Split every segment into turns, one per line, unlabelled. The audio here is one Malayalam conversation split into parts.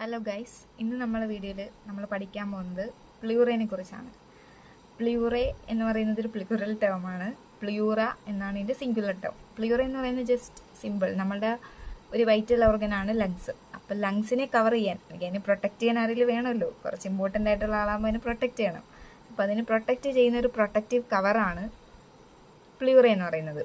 ഹലോ ഗൈസ്, ഇന്ന് നമ്മളെ വീഡിയോയിൽ നമ്മൾ പഠിക്കാൻ പോകുന്നത് പ്ലൂറയെ കുറിച്ചാണ്. പ്ലൂറെ എന്ന് പറയുന്നത് ഒരു പ്ലൂറൽ ടേമാണ്. പ്ലൂറ എന്നാണ് ഇതിൻ്റെ സിംഗുലർ ടേം. പ്ലൂറ എന്ന് പറയുന്നത് ജസ്റ്റ് സിമ്പിൾ, നമ്മളുടെ ഒരു വൈറ്റൽ ഓർഗനാണ് ലങ്സ്. അപ്പം ലങ്സിനെ കവർ ചെയ്യാൻ, അതിനെ പ്രൊട്ടക്റ്റ് ചെയ്യാൻ ആരെങ്കിലും വേണമല്ലോ, കുറച്ച് ഇമ്പോർട്ടൻ്റ് ആയിട്ടുള്ള ആളാകുമ്പോൾ അതിനെ പ്രൊട്ടക്റ്റ് ചെയ്യണം. അപ്പോൾ അതിനെ പ്രൊട്ടക്റ്റ് ചെയ്യുന്ന ഒരു പ്രൊട്ടക്റ്റീവ് കവറാണ് പ്ലൂറ എന്ന് പറയുന്നത്.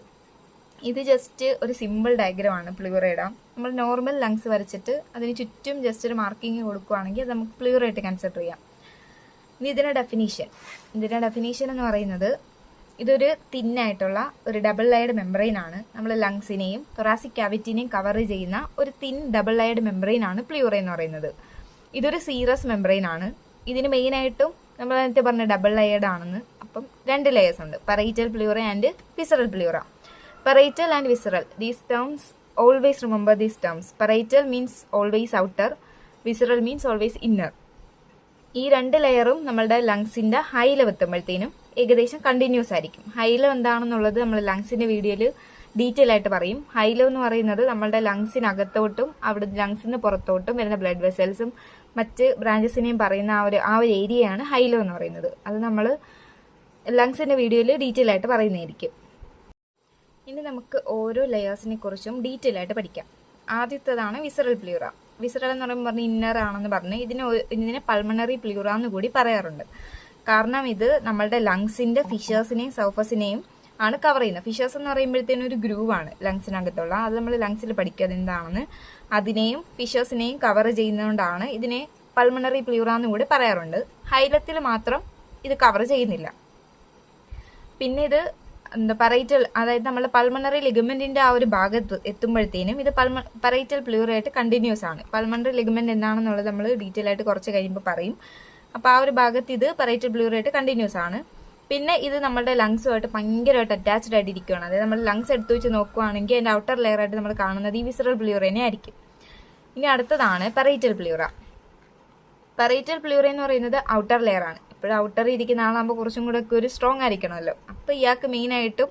ഇത് ജസ്റ്റ് ഒരു സിമ്പിൾ ഡയഗ്രമാണ് പ്ലൂറയുടെ. നമ്മൾ നോർമൽ ലങ്സ് വരച്ചിട്ട് അതിന് ചുറ്റും ജസ്റ്റ് ഒരു മാർക്കിങ് കൊടുക്കുകയാണെങ്കിൽ അത് നമുക്ക് പ്ലൂറയായിട്ട് കൺസിഡർ ചെയ്യാം. ഇനി ഇതിൻ്റെ ഡെഫിനീഷൻ എന്ന് പറയുന്നത്, ഇതൊരു തിന്നായിട്ടുള്ള ഒരു ഡബിൾ ലെയർഡ് മെംബ്രെയിൻ ആണ്. നമ്മൾ ലങ്സിനെയും തൊറാസിക് ക്യാവിറ്റിനെയും കവർ ചെയ്യുന്ന ഒരു തിൻ ഡബിൾ ലെയർഡ് മെംബ്രെയിൻ ആണ് പ്ലൂറ എന്ന് പറയുന്നത്. ഇതൊരു സീറസ് മെംബ്രെയിൻ ആണ്. ഇതിന് മെയിനായിട്ടും നമ്മൾ നേരത്തെ പറഞ്ഞ ഡബിൾ ലെയർഡ് ആണെന്ന്. അപ്പം 2 ലെയേഴ്സ് ഉണ്ട്, parietal pleura and visceral pleura. Parietal and visceral. These terms, always remember these terms. Parietal means always outer. Visceral means always inner. ഈ 2 ലെയറും നമ്മളുടെ ലങ്സിൻ്റെ ഹൈലെവൽ എത്തുമ്പോഴത്തേനും ഏകദേശം കണ്ടിന്യൂസ് ആയിരിക്കും. ഹൈലെവൽ എന്താണെന്നുള്ളത് നമ്മൾ ലങ്സിൻ്റെ വീഡിയോയിൽ ഡീറ്റെയിൽ ആയിട്ട് പറയും. ഹൈലെവൽ എന്ന് പറയുന്നത് നമ്മളുടെ ലങ്സിനകത്തോട്ടും അവിടെ ലങ്സിന് പുറത്തോട്ടും വരുന്ന ബ്ലഡ് വെസൽസും മറ്റ് ബ്രാഞ്ചസിനെയും പറയുന്ന ആ ഒരു ഏരിയയാണ് ഹൈലെവൽ എന്ന് പറയുന്നത്. അത് നമ്മൾ ലങ്സിൻ്റെ വീഡിയോയിൽ ഡീറ്റെയിൽ ആയിട്ട് പറയുന്നതായിരിക്കും. ഇനി നമുക്ക് ഓരോ ലെയേഴ്സിനെ കുറിച്ചും ഡീറ്റെയിൽ ആയിട്ട് പഠിക്കാം. ആദ്യത്തേതാണ് വിസറൽ പ്ലൂറ. വിസറൽ എന്ന് പറയുമ്പോൾ ഇന്നർ ആണെന്ന് പറഞ്ഞ് ഇതിനെ പൾമണറി പ്ലൂറ എന്ന് കൂടി പറയാറുണ്ട്. കാരണം ഇത് നമ്മളുടെ ലങ്സിന്റെ ഫിഷേഴ്സിനെയും സർഫസിനെയും ആണ് കവർ ചെയ്യുന്നത്. ഫിഷേഴ്സ് എന്ന് പറയുമ്പോഴത്തേനും ഒരു ഗ്രൂവ് ആണ് ലങ്സിനകത്തുള്ള, അത് നമ്മൾ ലങ്സിൽ പഠിക്കുക എന്താണെന്ന്. അതിനെയും ഫിഷേഴ്സിനെയും കവർ ചെയ്യുന്നതുകൊണ്ടാണ് ഇതിനെ പൾമണറി പ്ലൂറ എന്ന് കൂടി പറയാറുണ്ട്. ഹൈലത്തിൽ മാത്രം ഇത് കവർ ചെയ്യുന്നില്ല. പിന്നെ ഇത് പറൈറ്റൽ, അതായത് നമ്മുടെ പൾമണറി ലിഗമെന്റിന്റെ ആ ഒരു ഭാഗത്ത് എത്തുമ്പോഴത്തേനും ഇത് പറൈറ്റൽ പ്ലൂറയായിട്ട് കണ്ടിന്യൂസ് ആണ്. പൾമണറി ലിഗമെന്റ് എന്താണെന്നുള്ളത് നമ്മൾ ഡീറ്റെയിൽ ആയിട്ട് കുറച്ച് കഴിയുമ്പോൾ പറയും. അപ്പോൾ ആ ഒരു ഭാഗത്ത് ഇത് പറൈറ്റൽ പ്ലൂറയായിട്ട് കണ്ടിന്യൂസ് ആണ്. പിന്നെ ഇത് നമ്മുടെ ലങ്സുമായിട്ട് ഭയങ്കരമായിട്ട് അറ്റാച്ച്ഡ് ആയിട്ട് ഇരിക്കുകയാണ്. അതായത് നമ്മൾ ലങ്സ് എടുത്തു വെച്ച് നോക്കുകയാണെങ്കിൽ അതിന്റെ ഔട്ടർ ലെയർ ആയിട്ട് നമ്മൾ കാണുന്നത് ഈ വിസറൽ പ്ലൂറനെ ആയിരിക്കും. ഇനി അടുത്തതാണ് പറൈറ്റൽ പ്ലൂറ. പറൈറ്റൽ പ്ലൂറ എന്ന് പറയുന്നത് ഔട്ടർ ലെയർ ആണ്. ഇപ്പോഴും ഔട്ടർ ഇരിക്കുന്ന ആളാകുമ്പോൾ കുറച്ചും കൂടെ ഒക്കെ ഒരു സ്ട്രോങ് ആയിരിക്കണമല്ലോ. അപ്പോൾ ഇയാൾക്ക് മെയിനായിട്ടും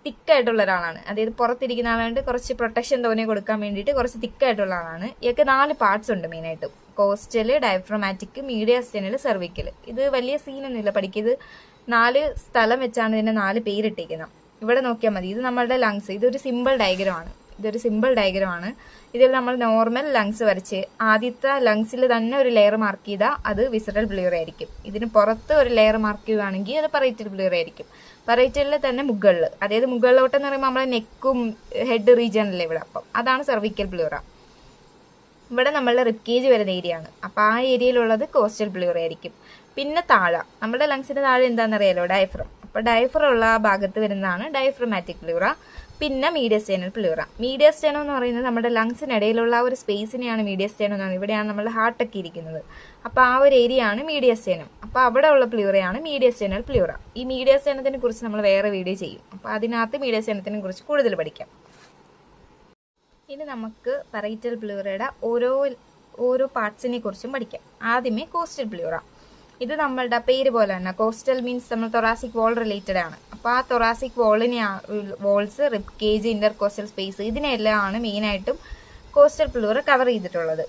തിക്കായിട്ടുള്ള ഒരാളാണ്. അതായത് പുറത്തിരിക്കുന്ന ആളായിട്ട് കുറച്ച് പ്രൊട്ടക്ഷൻ തോനെ കൊടുക്കാൻ വേണ്ടിയിട്ട് കുറച്ച് തിക്കായിട്ടുള്ള ആളാണ്. ഇയാൾക്ക് 4 പാർട്സ് ഉണ്ട് മെയിനായിട്ടും: കോസ്റ്റല്, ഡയഫ്രമാറ്റിക്, മീഡിയസ്റ്റൈനൽ, സെർവിക്കൽ. ഇത് വലിയ സീനൊന്നുമില്ല, പഠിക്കുന്നത് 4 സ്ഥലം വെച്ചാണ് ഇതിന്റെ 4 പേരിട്ടിരിക്കുന്നത്. ഇവിടെ നോക്കിയാൽ മതി. ഇത് നമ്മളുടെ ലങ്സ്. ഇതൊരു സിമ്പിൾ ഡയഗ്രമാണ്. ഇതിൽ നമ്മൾ നോർമൽ ലങ്സ് വരച്ച് ആദ്യത്തെ ലങ്സിൽ തന്നെ ഒരു ലെയർ മാർക്ക് ചെയ്താൽ അത് വിസറൽ പ്ലൂറ ആയിരിക്കും. ഇതിന് പുറത്ത് ഒരു ലെയർ മാർക്ക് ചെയ്യുകയാണെങ്കിൽ അത് പറൈറ്റൽ പ്ലൂറ ആയിരിക്കും. പറൈറ്റലിൽ തന്നെ മുകളിൽ, അതായത് മുകളിലോട്ടെന്ന് പറയുമ്പോൾ നമ്മളെ നെക്കും ഹെഡ് റീജിയനല്ലേ ഇവിടെ. അപ്പം അതാണ് സെർവിക്കൽ പ്ലൂറ. ഇവിടെ നമ്മളുടെ റിബ്കേജ് വരുന്ന ഏരിയ ആണ്. അപ്പം ആ ഏരിയയിലുള്ളത് കോസ്റ്റൽ പ്ലൂറ ആയിരിക്കും. പിന്നെ താഴെ, നമ്മുടെ ലങ്സിന്റെ താഴെ എന്താണെന്നറിയാലോ, ഡയഫ്രം. അപ്പോൾ ഡയഫ്രം ഉള്ള ആ ഭാഗത്ത് വരുന്നതാണ് ഡയഫ്രമാറ്റിക് പ്ലൂറ. പിന്നെ മീഡിയസ്റ്റൈനൽ പ്ലൂറ. മീഡിയസ്റ്റൈനം എന്ന് പറയുന്നത് നമ്മുടെ ലങ്സിനിടയിലുള്ള ഒരു സ്പേസിനെയാണ് മീഡിയസ്റ്റൈനം എന്ന് പറയുന്നത്. ഇവിടെയാണ് നമ്മുടെ ഹാർട്ടൊക്കെ ഇരിക്കുന്നത്. അപ്പോൾ ആ ഒരു ഏരിയ ആണ് മീഡിയസ്റ്റൈനം. അപ്പോൾ അവിടെ ഉള്ള പ്ലൂറയാണ് മീഡിയസ്റ്റൈനൽ പ്ലൂറ. ഈ മീഡിയസ്റ്റൈനത്തിനെ കുറിച്ച് നമ്മൾ വേറെ വീഡിയോ ചെയ്യും. അപ്പോൾ അതിനകത്ത് മീഡിയസ്റ്റൈനത്തിനെ കുറിച്ച് കൂടുതൽ പഠിക്കാം. ഇനി നമുക്ക് പറൈറ്റൽ പ്ലൂറയുടെ ഓരോ പാർട്സിനെ കുറിച്ചും പഠിക്കാം. ആദ്യമേ കോസ്റ്റൽ പ്ലൂറ. ഇത് നമ്മളുടെ പേര് പോലെ തന്നെ, കോസ്റ്റൽ മീൻസ് നമ്മൾ തൊറാസിക് വോൾ റിലേറ്റഡ് ആണ്. അപ്പോൾ ആ thoracic walls, rib cage, intercostal space, ഇതിനെല്ലാം ആണ് മെയിനായിട്ടും കോസ്റ്റൽ പ്ലൂറ കവർ ചെയ്തിട്ടുള്ളത്.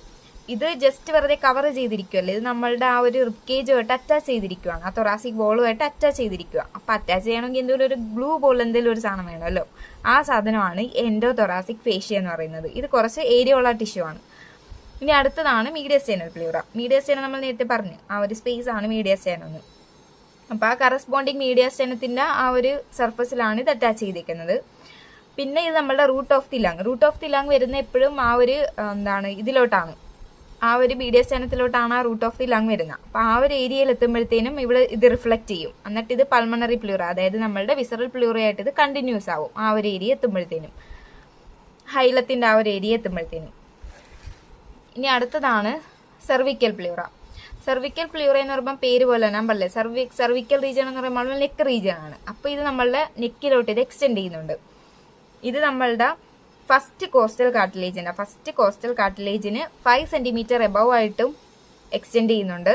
ഇത് ജസ്റ്റ് വെറുതെ കവർ ചെയ്തിരിക്കുമല്ലോ, ഇത് നമ്മളുടെ ആ ഒരു റിബ് കേജുമായിട്ട് അറ്റാച്ച് ചെയ്തിരിക്കുകയാണ്. ആ തൊറാസിക് വോളുമായിട്ട് അറ്റാച്ച് ചെയ്തിരിക്കുക. അപ്പോൾ അറ്റാച്ച് ചെയ്യണമെങ്കിൽ എന്തെങ്കിലും ഒരു ഗ്ലൂ പോലെ എന്തെങ്കിലും ഒരു സാധനം വേണമല്ലോ. ആ സാധനമാണ് എൻഡോ തൊറാസിക് ഫേഷ്യ എന്ന് പറയുന്നത്. ഇത് കുറച്ച് ഏരിയ ഉള്ള ടിഷ്യൂ ആണ്. ഇനി അടുത്തതാണ് മീഡിയസ്റ്റൈനൽ പ്ലൂറ. മീഡിയസ്റ്റൈനം നമ്മൾ നേരത്തെ പറഞ്ഞു, ആ ഒരു സ്പേസ് ആണ് മീഡിയസ്റ്റൈനം എന്ന്. അപ്പോൾ ആ കറസ്പോണ്ടിങ് മീഡിയസ്റ്റൈനത്തിന്റെ ആ ഒരു സർഫസിലാണ് ഇത് അറ്റാച്ച് ചെയ്തിരിക്കുന്നത്. പിന്നെ ഇത് നമ്മളുടെ റൂട്ട് ഓഫ് ദി ലങ് വരുന്ന എപ്പോഴും ആ ഒരു ഇതിലോട്ടാണ്, ആ ഒരു മീഡിയസ്റ്റൈനത്തിലോട്ടാണ് ആ റൂട്ട് ഓഫ് ദി ലങ് വരുന്നത്. അപ്പോൾ ആ ഒരു ഏരിയയിൽ എത്തുമ്പോഴത്തേനും ഇവിടെ ഇത് റിഫ്ലക്ട് ചെയ്യും. എന്നിട്ട് ഇത് പൾമണറി പ്ലൂറ, അതായത് നമ്മളുടെ വിസറൽ പ്ലൂറയായിട്ട് ഇത് കണ്ടിന്യൂസ് ആവും ആ ഒരു ഏരിയ എത്തുമ്പോഴത്തേനും, ഹൈലത്തിന്റെ ആ ഒരു ഏരിയ എത്തുമ്പോഴത്തേനും. ഇനി അടുത്തതാണ് സെർവിക്കൽ പ്ലൂറ. സെർവിക്കൽ പ്ലൂറ എന്ന് പറയുമ്പോൾ പേര് പോലെ ഞാൻ പറഞ്ഞേ, സെർവിക്കൽ റീജിയൻ എന്ന് പറയുമ്പോൾ നെക്ക് റീജിയൻ ആണ്. അപ്പോൾ ഇത് നമ്മളുടെ നെക്കിലോട്ട് ഇത് എക്സ്റ്റെൻഡ് ചെയ്യുന്നുണ്ട്. ഇത് നമ്മളുടെ ഫസ്റ്റ് കോസ്റ്റൽ കാർട്ടിലേജിന് 5 സെന്റിമീറ്റർ എബവ് ആയിട്ടും എക്സ്റ്റെൻഡ് ചെയ്യുന്നുണ്ട്.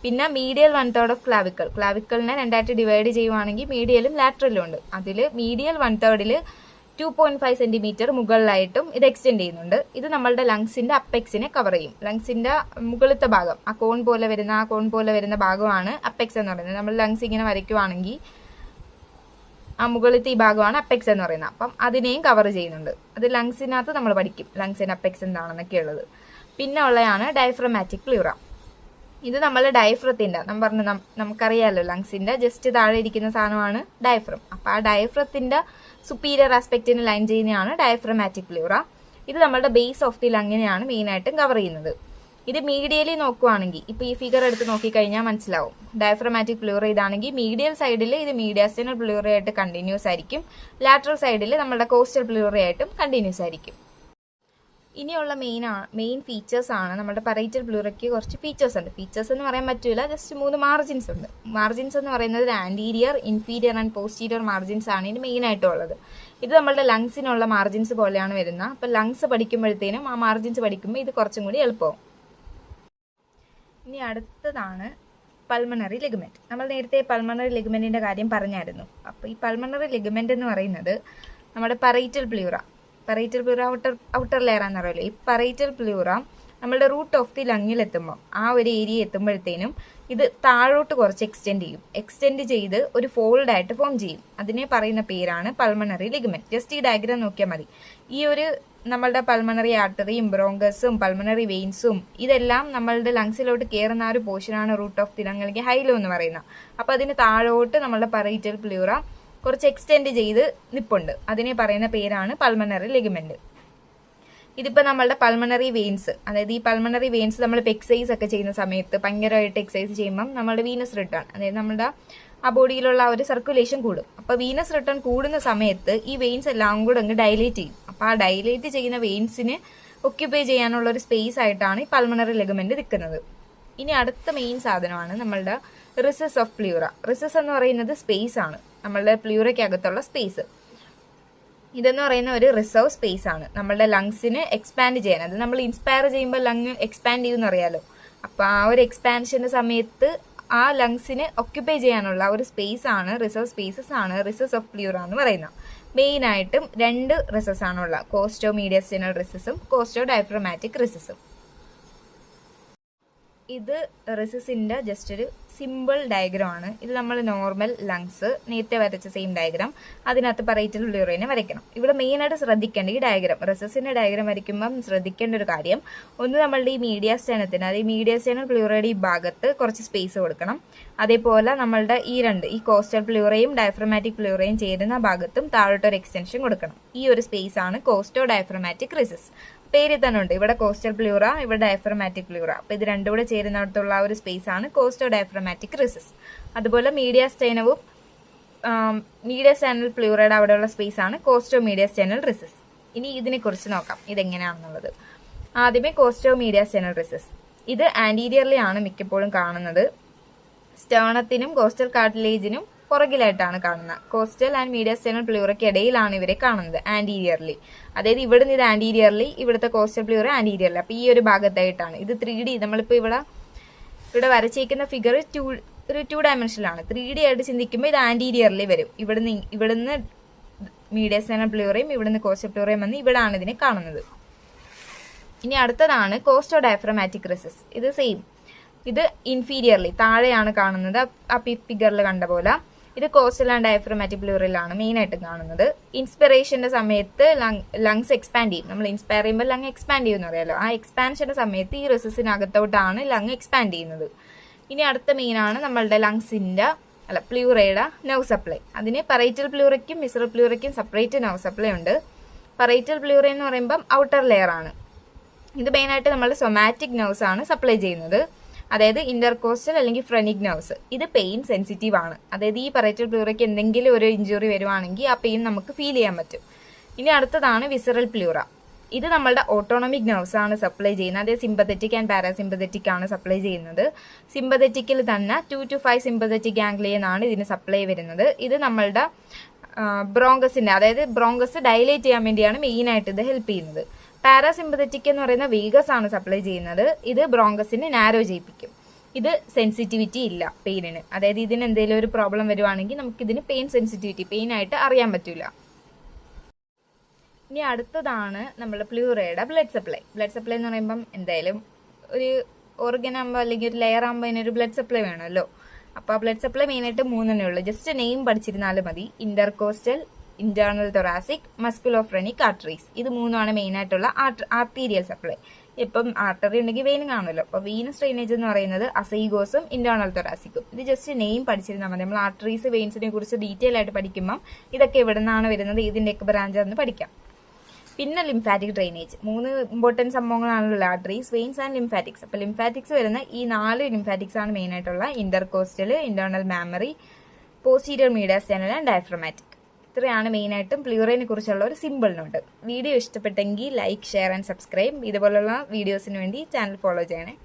പിന്നെ മീഡിയൽ 1/3 ഓഫ് ക്ലാവിക്കലിനെ 2ആയിട്ട് ഡിവൈഡ് ചെയ്യുവാണെങ്കിൽ മീഡിയലും ലാറ്ററലും ഉണ്ട്. അതിൽ മീഡിയൽ 1/3 2.5 സെന്റിമീറ്റർ മുകളിലായിട്ടും ഇത് എക്സ്റ്റെൻഡ് ചെയ്യുന്നുണ്ട്. ഇത് നമ്മളുടെ ലങ്സിന്റെ അപ്പെക്സിനെ കവർ ചെയ്യും. ലങ്സിന്റെ മുകളിലത്തെ ഭാഗം, ആ കോൺ പോലെ വരുന്ന ഭാഗമാണ് അപ്പെക്സ് എന്ന് പറയുന്നത്. നമ്മൾ ലങ്സ് ഇങ്ങനെ വരയ്ക്കുവാണെങ്കിൽ ആ മുകളിലത്തെ ഈ ഭാഗമാണ് അപ്പെക്സ് എന്ന് പറയുന്നത്. അപ്പം അതിനെയും കവർ ചെയ്യുന്നുണ്ട്. അത് ലങ്സിനകത്ത് നമ്മൾ പഠിക്കും, ലങ്സിന്റെ അപ്പെക്സ് എന്താണെന്നൊക്കെ ഉള്ളത്. പിന്നെ ഉള്ളതാണ് ഡയഫ്രമാറ്റിക് പ്ലൂറ. ഇത് നമ്മളുടെ ഡയഫ്രത്തിന്റെ, നമുക്കറിയാമല്ലോ ലങ്സിന്റെ ജസ്റ്റ് താഴെ ഇരിക്കുന്ന സാധനമാണ് ഡയഫ്രം. അപ്പൊ ആ ഡയഫ്രത്തിന്റെ സുപ്പീരിയർ ആസ്പെക്റ്റിനെ ലൈൻ ചെയ്യുന്നതാണ് ഡയഫ്രമാറ്റിക് പ്ലൂറ. ഇത് നമ്മളുടെ ബേസ് ഓഫ് ദി ലങ്ങിനെയാണ് മെയിൻ ആയിട്ടും കവർ ചെയ്യുന്നത്. ഇത് മീഡിയലി നോക്കുവാണെങ്കിൽ, ഇപ്പൊ ഈ ഫിഗർ എടുത്ത് നോക്കിക്കഴിഞ്ഞാൽ മനസ്സിലാവും. ഡയഫ്രമാറ്റിക് പ്ലൂറ ഇതാണെങ്കിൽ മീഡിയൽ സൈഡിൽ ഇത് മീഡിയാസ്റ്റൈനൽ പ്ലൂറ ആയിട്ട് കണ്ടിന്യൂസ് ആയിരിക്കും. ലാറ്ററൽ സൈഡിൽ നമ്മുടെ കോസ്റ്റൽ പ്ലൂറ ആയിട്ടും കണ്ടിന്യൂസ് ആയിരിക്കും. ഇനിയുള്ള മെയിൻ ഫീച്ചേഴ്സ് ആണ് നമ്മുടെ പറൈറ്റൽ പ്ലൂറയ്ക്ക് കുറച്ച് ഫീച്ചേഴ്സ് ഉണ്ട്. ഫീച്ചേഴ്സ് എന്ന് പറയാൻ പറ്റില്ല, ജസ്റ്റ് 3 മാർജിൻസ് ഉണ്ട്. മാർജിൻസ് എന്ന് പറയുന്നത് anterior, inferior and posterior margins ആണ് ഇതിന് മെയിൻ ആയിട്ടുള്ളത്. ഇത് നമ്മളുടെ ലങ്സിനുള്ള മാർജിൻസ് പോലെയാണ് വരുന്നത്. അപ്പൊ ലങ്സ് പഠിക്കുമ്പോഴത്തേനും ആ മാർജിൻസ് പഠിക്കുമ്പോൾ ഇത് കുറച്ചും കൂടി എളുപ്പമാവും. ഇനി അടുത്തതാണ് പൾമണറി ലിഗമെന്റ്. നമ്മൾ നേരത്തെ പൾമണറി ലിഗമെന്റിന്റെ കാര്യം പറഞ്ഞായിരുന്നു. അപ്പൊ ഈ പൾമണറി ലിഗമെന്റ് എന്ന് പറയുന്നത് നമ്മുടെ പറൈറ്റൽ പ്ലൂറ ഔട്ടർ ലെയർ എന്ന് പറയുമല്ലോ. ഈ പറൈറ്റൽ പ്ലൂറ നമ്മളുടെ റൂട്ട് ഓഫ് ദി ലങ്ങിൽ എത്തുമ്പോൾ, ആ ഒരു ഏരിയ എത്തുമ്പോഴത്തേനും ഇത് താഴോട്ട് കുറച്ച് എക്സ്റ്റെൻഡ് ചെയ്ത് ഒരു ഫോൾഡ് ആയിട്ട് ഫോം ചെയ്യും. അതിനെ പറയുന്ന പേരാണ് പൾമണറി ലിഗമെന്റ്. ജസ്റ്റ് ഈ ഡയഗ്രാം നോക്കിയാൽ മതി. ഈ ഒരു നമ്മളുടെ പൾമണറി ആർട്ടറിയും ബ്രോങ്കസും പൾമണറി വെയിൻസും ഇതെല്ലാം നമ്മളുടെ ലങ്സിലോട്ട് കയറുന്ന ആ ഒരു പോർഷനാണ് റൂട്ട് ഓഫ് ദി ലങ് അല്ലെങ്കിൽ ഹൈലോ എന്ന് പറയുന്നത്. അപ്പൊ അതിന് താഴോട്ട് നമ്മളുടെ പറൈറ്റൽ പ്ലൂറ കുറച്ച് എക്സ്റ്റെൻഡ് ചെയ്ത് നിപ്പുണ്ട്. അതിനെ പറയുന്ന പേരാണ് പൾമണറി ലിഗമെന്റ്. ഇതിപ്പോ നമ്മളുടെ പൾമണറി വെയിൻസ്, അതായത് ഈ പൾമണറി വെയിൻസ് നമ്മളിപ്പോൾ എക്സസൈസ് ഒക്കെ ചെയ്യുന്ന സമയത്ത്, ഭയങ്കരമായിട്ട് എക്സസൈസ് ചെയ്യുമ്പോൾ നമ്മളുടെ വീനസ് റിട്ടേൺ, അതായത് നമ്മുടെ ആ ബോഡിയിലുള്ള ഒരു സർക്കുലേഷൻ കൂടും. അപ്പൊ വീനസ് റിട്ടേൺ കൂടുന്ന സമയത്ത് ഈ വെയിൻസ് എല്ലാം കൂടെ അങ്ങ് ഡയലേറ്റ് ചെയ്യും. അപ്പൊ ആ ഡയലേറ്റ് ചെയ്യുന്ന വെയിൻസിന് ഒക്യുപ്പൈ ചെയ്യാനുള്ള ഒരു സ്പേസ് ആയിട്ടാണ് ഈ പൾമണറി ലിഗമെന്റ് നിൽക്കുന്നത്. ഇനി അടുത്ത മെയിൻ സാധനമാണ് നമ്മളുടെ റിസസ് ഓഫ് പ്ലൂറ. റിസസ് എന്ന് പറയുന്നത് സ്പേസ് ആണ്, നമ്മളുടെ പ്ലൂറയ്ക്കകത്തുള്ള സ്പേസ്. ഇതെന്ന് പറയുന്ന ഒരു റിസർവ് സ്പേസ് ആണ് നമ്മളുടെ ലങ്സിന് എക്സ്പാൻഡ് ചെയ്യാൻ. അത് നമ്മൾ ഇൻസ്പയർ ചെയ്യുമ്പോൾ ലങ് എക്സ്പാൻഡ് ചെയ്യുമെന്ന് അറിയാലോ. അപ്പൊ ആ ഒരു എക്സ്പാൻഷന്റെ സമയത്ത് ആ ലങ്സിന് ഒക്യുപ്പൈ ചെയ്യാനുള്ള ഒരു സ്പേസ് ആണ്, റിസർവ് സ്പേസസ് ആണ് റിസസ് ഓഫ് പ്ലൂറ എന്ന് പറയുന്നത്. മെയിൻ ആയിട്ടും 2 റിസസ് ആണുള്ള, കോസ്റ്റോ മീഡിയസ്റ്റൈനൽ റിസസും കോസ്റ്റോ ഡയഫ്രമാറ്റിക് റിസസും. ഇത് റിസസിന്റെ ജസ്റ്റ് ഒരു സിമ്പിൾ ഡയഗ്രാം ആണ്. ഇത് നമ്മൾ നോർമൽ ലങ്സ് നേരത്തെ വരച്ച സെയിം ഡയഗ്രാം, അതിനകത്ത് പറൈറ്റൽ പ്ലൂറനെ വരയ്ക്കണം. ഇവിടെ മെയിൻ ആയിട്ട് ശ്രദ്ധിക്കേണ്ട ഈ ഡയഗ്രാം, റിസസിന്റെ ഡയഗ്രാം വരയ്ക്കുമ്പം ശ്രദ്ധിക്കേണ്ട ഒരു കാര്യം, ഒന്ന് നമ്മളുടെ ഈ മീഡിയാസ്റ്റൈനത്തിന്, അതായത് ഈ മീഡിയാസ്റ്റൈനൽ പ്ലൂറയുടെ ഈ ഭാഗത്ത് കുറച്ച് സ്പേസ് കൊടുക്കണം. അതേപോലെ നമ്മളുടെ ഈ കോസ്റ്റൽ പ്ലൂറയും ഡയഫ്രമാറ്റിക് പ്ലൂറയും ചേരുന്ന ഭാഗത്തും താഴോട്ടൊരു എക്സ്റ്റൻഷൻ കൊടുക്കണം. ഈ ഒരു സ്പേസ് ആണ് കോസ്റ്റോ ഡയഫ്രമാറ്റിക് റിസസ്. പേര് തന്നെ ഉണ്ട്, ഇവിടെ കോസ്റ്റൽ പ്ലൂറ, ഇവിടെ ഡയഫ്രമാറ്റിക് പ്ലൂറ. അപ്പൊ ഇത് രണ്ടും കൂടെ ചേരുന്നിടത്തുള്ള ആ ഒരു സ്പേസ് ആണ് കോസ്റ്റോ ഡയഫ്രമാറ്റിക് റിസസ്. അതുപോലെ മീഡിയാസ്റ്റൈനൽ പ്ലൂറയുടെ അവിടെയുള്ള സ്പേസ് ആണ് കോസ്റ്റോ മീഡിയാസ്റ്റൈനൽ റിസസ്. ഇനി ഇതിനെ കുറിച്ച് നോക്കാം ഇതെങ്ങനെയാണെന്നുള്ളത്. ആദ്യമേ കോസ്റ്റോ മീഡിയാസ്റ്റൈനൽ റിസസ്. ഇത് ആന്റീരിയർലി ആണ് മിക്കപ്പോഴും കാണുന്നത്. സ്റ്റേണത്തിനും കോസ്റ്റൽ കാർട്ടിലേജിനും പുറകിലായിട്ടാണ് കാണുന്നത്. കോസ്റ്റൽ ആൻഡ് മീഡിയാസ്റ്റൈനൽ പ്ലൂറയ്ക്ക് ഇടയിലാണ് ഇവരെ കാണുന്നത് ആന്റീരിയർലി. അതായത് ഇവിടുന്ന് ഇത് ആന്റീരിയർലി, ഇവിടുത്തെ കോസ്റ്റൽ പ്ലൂറ ആന്റീരിയർലി. അപ്പൊ ഈ ഒരു ഭാഗത്തായിട്ടാണ് ഇത് 3D. നമ്മളിപ്പോ ഇവിടെ വരച്ചേക്കുന്ന ഫിഗർ ഒരു 2 ഡയമെൻഷനിലാണ്. 3D ആയിട്ട് ചിന്തിക്കുമ്പോൾ ഇത് ആന്റീരിയർലി വരും. ഇവിടുന്ന് മീഡിയാസ്റ്റൈനൽ പ്ലൂറയും ഇവിടുന്ന് കോസ്റ്റൽ പ്ലൂറയും വന്ന് ഇവിടാണ് ഇതിനെ കാണുന്നത്. ഇനി അടുത്തതാണ് കോസ്റ്റോ ഡയഫ്രമാറ്റിക് റിസസ്. ഇത് സെയിം, ഇത് ഇൻഫീരിയർലി താഴെയാണ് കാണുന്നത്. ആ ഫിഗറിൽ കണ്ട പോലെ ഇത് കോസ്റ്റൽ ആൻഡ് ഡയഫ്രമാറ്റിക് പ്ലൂറയിലാണ് മെയിൻ ആയിട്ട് കാണുന്നത്. ഇൻസ്പിറേഷന്റെ സമയത്ത് ലങ്സ് എക്സ്പാൻഡ് ചെയ്യും. നമ്മൾ ഇൻസ്പയർ ചെയ്യുമ്പോൾ ലങ് എക്സ്പാൻഡ് ചെയ്യുമെന്ന് അറിയാലോ. ആ എക്സ്പാൻഷന്റെ സമയത്ത് ഈ റിസസിനകത്തോട്ടാണ് ലങ് എക്സ്പാൻഡ് ചെയ്യുന്നത്. ഇനി അടുത്ത മെയിൻ ആണ് നമ്മളുടെ പ്ലൂറയുടെ നെർവ് സപ്ലൈ. അതിന് പറൈറ്റൽ പ്ലൂറയ്ക്കും വിസറൽ പ്ലൂറയ്ക്കും സെപ്പറേറ്റ് നെർവ് സപ്ലൈ ഉണ്ട്. പറൈറ്റൽ പ്ലൂറ എന്ന് പറയുമ്പോൾ ഔട്ടർ ലെയർ ആണ്. ഇത് മെയിൻ ആയിട്ട് നമ്മളുടെ സൊമാറ്റിക് നെർവ്സ് ആണ് സപ്ലൈ ചെയ്യുന്നത്. അതായത് ഇന്റർകോസ്റ്റൽ അല്ലെങ്കിൽ ഫ്രെനിക് നെർവ്സ്. ഇത് പെയിൻ സെൻസിറ്റീവ് ആണ്. അതായത് ഈ പറൈറ്റൽ പ്ലൂറയ്ക്ക് എന്തെങ്കിലും ഒരു ഇഞ്ചുറി വരുവാണെങ്കിൽ ആ പെയിൻ നമുക്ക് ഫീൽ ചെയ്യാൻ പറ്റും. ഇനി അടുത്തതാണ് വിസറൽ പ്ലൂറ. ഇത് നമ്മളുടെ ഓട്ടോണമിക് നെർവ്സ് ആണ് സപ്ലൈ ചെയ്യുന്നത്. അതായത് സിമ്പത്തറ്റിക് ആൻഡ് പാരാസിമ്പത്തറ്റിക് ആണ് സപ്ലൈ ചെയ്യുന്നത്. സിമ്പത്തറ്റിക്കിൽ തന്നെ 2 to 5 സിമ്പത്തറ്റിക് ഗാംഗ്ലിയ എന്നാണ് ഇതിന് സപ്ലൈ വരുന്നത്. ഇത് നമ്മളുടെ ബ്രോങ്കസിന്റെ, അതായത് ബ്രോങ്കസ് ഡയലേറ്റ് ചെയ്യാൻ വേണ്ടിയാണ് മെയിൻ ആയിട്ട് ഇത് ഹെൽപ്പ് ചെയ്യുന്നത്. പാരാസിമ്പത്തറ്റിക് എന്ന് പറയുന്ന വേഗസ് ആണ് സപ്ലൈ ചെയ്യുന്നത്. ഇത് ബ്രോങ്കസിനെ നാരോ ചെയ്യിപ്പിക്കും. ഇത് സെൻസിറ്റിവിറ്റി ഇല്ല പെയിനിന്. അതായത് ഇതിന് എന്തെങ്കിലും ഒരു പ്രോബ്ലം വരുവാണെങ്കിൽ നമുക്ക് ഇതിന് പെയിൻ സെൻസിറ്റിവിറ്റി, പെയിൻ ആയിട്ട് അറിയാൻ പറ്റില്ല. ഇനി അടുത്തതാണ് നമ്മൾ പ്ലൂറയുടെ ബ്ലഡ് സപ്ലൈ. ബ്ലഡ് സപ്ലൈ എന്ന് പറയുമ്പം എന്തായാലും ഒരു ഓർഗൻ ആകുമ്പോൾ അല്ലെങ്കിൽ ഒരു ലെയർ ആകുമ്പോൾ അതിനൊരു ബ്ലഡ് സപ്ലൈ വേണമല്ലോ. അപ്പോൾ ആ ബ്ലഡ് സപ്ലൈ മെയിനായിട്ട് 3 ഉള്ളൂ. ജസ്റ്റ് നെയിം പഠിച്ചിരുന്നാലും മതി. Intercostal, internal thoracic, musculophrenic arteries. ഇത് 3 മെയിനായിട്ടുള്ള ആർട്ടീരിയൽ സപ്ലൈ. ഇപ്പം ആർട്ടറി ഉണ്ടെങ്കിൽ വെയിനും കാണുമല്ലോ. അപ്പോൾ വീനസ് ഡ്രെയിനേജ് എന്ന് പറയുന്നത് അസൈഗോസും ഇന്റേണൽ തൊറാസിക്കും. ഇത് ജസ്റ്റ് നെയിം പഠിച്ചിരുന്നാൽ മതി. നമ്മൾ ആർട്ടറീസ് വെയിൻസിനെ കുറിച്ച് ഡീറ്റെയിൽ ആയിട്ട് പഠിക്കുമ്പം ഇതൊക്കെ എവിടെ നിന്നാണ് വരുന്നത്, ഇതിൻ്റെയൊക്കെ ബ്രാഞ്ചാണെന്ന് പഠിക്കാം. പിന്നെ ലിംഫാറ്റിക് ഡ്രെയിനേജ്. 3 ഇമ്പോർട്ടൻറ്റ് സംഭവങ്ങളാണല്ലോ ആർട്ടറീസ്, വെയിൻസ് ആൻഡ് ലിംഫാറ്റിക്സ്. അപ്പോൾ ലിംഫാറ്റിക്സ് വരുന്ന ഈ 4 ലിംഫാറ്റിക്സ് ആണ് മെയിനായിട്ടുള്ള intercostal, internal mammary, posterior mediastinal and diaphragmatic. ഇത്രയാണ് മെയിനായിട്ടും പ്ലൂറയെ കുറിച്ചുള്ള ഒരു സിമ്പിൾ നോട്ട്. വീഡിയോ ഇഷ്ടപ്പെട്ടെങ്കിൽ ലൈക്ക്, ഷെയർ ആൻഡ് സബ്സ്ക്രൈബ്. ഇതുപോലുള്ള വീഡിയോസിന് വേണ്ടി ചാനൽ ഫോളോ ചെയ്യണേ.